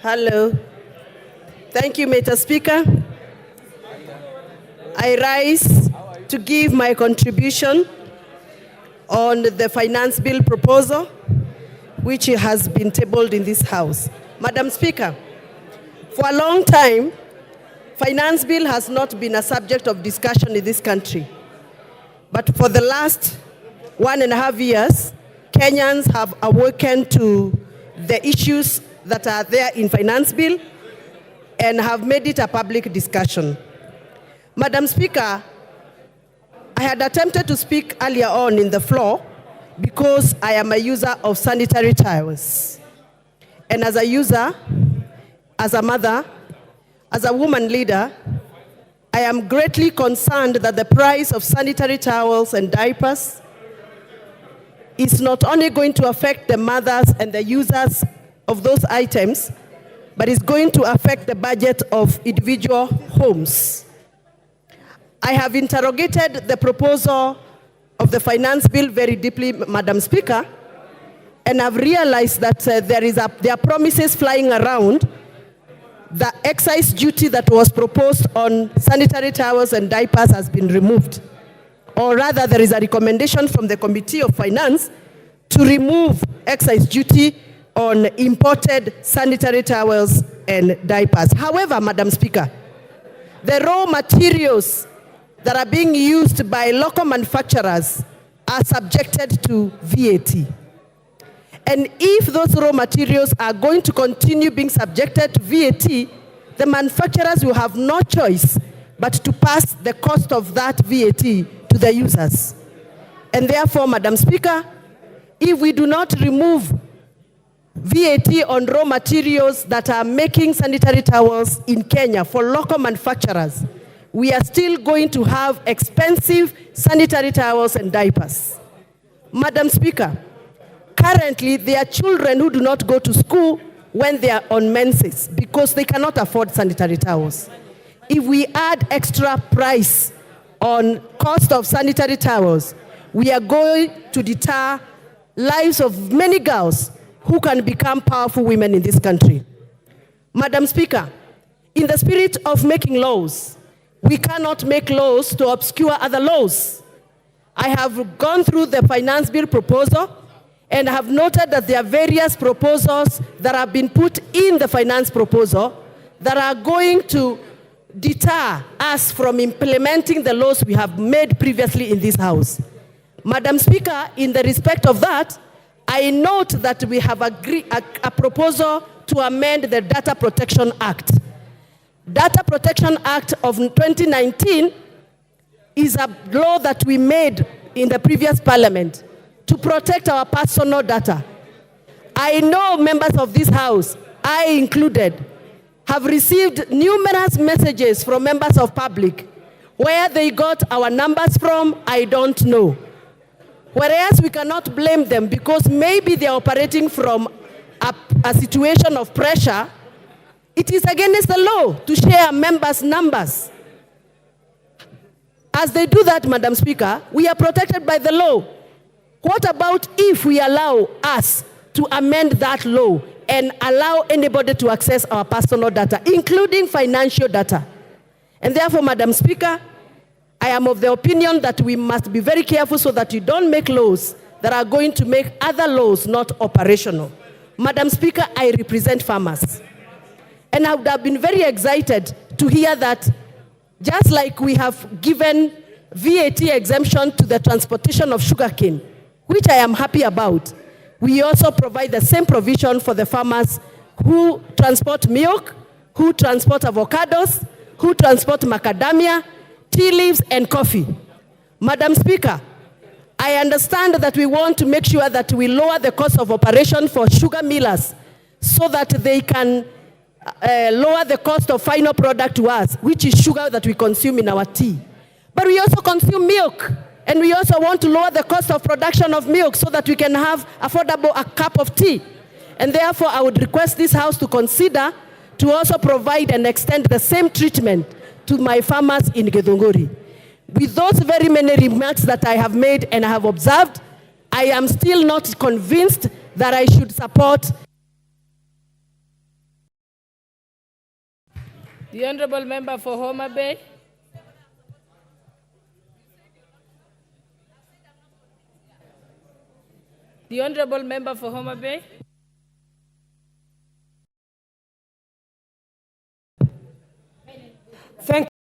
Hello. Thank you, Mr. Speaker. I rise to give my contribution on the finance bill proposal, which has been tabled in this House. Madam Speaker, for a long time, finance bill has not been a subject of discussion in this country. But for the last 1.5 years, Kenyans have awakened to the issues that are there in finance bill and have made it a public discussion. Madam Speaker, I had attempted to speak earlier on in the floor because I am a user of sanitary towels. And as a user, as a mother, as a woman leader, I am greatly concerned that the price of sanitary towels and diapers is not only going to affect the mothers and the users of those items, but is going to affect the budget of individual homes. I have interrogated the proposal of the finance bill very deeply, Madam Speaker, and I've realized that there are promises flying around. The excise duty that was proposed on sanitary towels and diapers has been removed. Or rather, there is a recommendation from the Committee of Finance to remove excise duty on imported sanitary towels and diapers. However, Madam Speaker, the raw materials that are being used by local manufacturers are subjected to VAT. And if those raw materials are going to continue being subjected to VAT, the manufacturers will have no choice but to pass the cost of that VAT to the users. And therefore, Madam Speaker, if we do not remove VAT on raw materials that are making sanitary towels in Kenya for local manufacturers, we are still going to have expensive sanitary towels and diapers. Madam Speaker, currently there are children who do not go to school when they are on menses because they cannot afford sanitary towels. If we add extra price on cost of sanitary towels, we are going to deter lives of many girls who can become powerful women in this country. Madam Speaker, in the spirit of making laws, we cannot make laws to obscure other laws. I have gone through the finance bill proposal and have noted that there are various proposals that have been put in the finance proposal that are going to deter us from implementing the laws we have made previously in this House. Madam Speaker, in the respect of that, I note that we have agreed a proposal to amend the Data Protection Act. Data Protection Act of 2019 is a law that we made in the previous parliament to protect our personal data. I know members of this House, I included, have received numerous messages from members of public. Where they got our numbers from, I don't know. Whereas we cannot blame them because maybe they are operating from a situation of pressure. It is against the law to share members' numbers. As they do that, Madam Speaker, we are protected by the law. What about if we allow us to amend that law and allow anybody to access our personal data, including financial data? And therefore, Madam Speaker, I am of the opinion that we must be very careful so that you don't make laws that are going to make other laws not operational. Madam Speaker, I represent farmers. And I would have been very excited to hear that just like we have given VAT exemption to the transportation of sugarcane, which I am happy about, we also provide the same provision for the farmers who transport milk, who transport avocados, who transport macadamia, tea leaves, and coffee. Madam Speaker, I understand that we want to make sure that we lower the cost of operation for sugar millers so that they can lower the cost of final product to us, which is sugar that we consume in our tea. But we also consume milk, and we also want to lower the cost of production of milk so that we can have affordable a cup of tea. And therefore, I would request this House to consider to also provide and extend the same treatment to my farmers in Githunguri. With those very many remarks that I have made and I have observed, I am still not convinced that I should support The Honorable Member for Homa Bay. The Honorable Member for Homa Bay.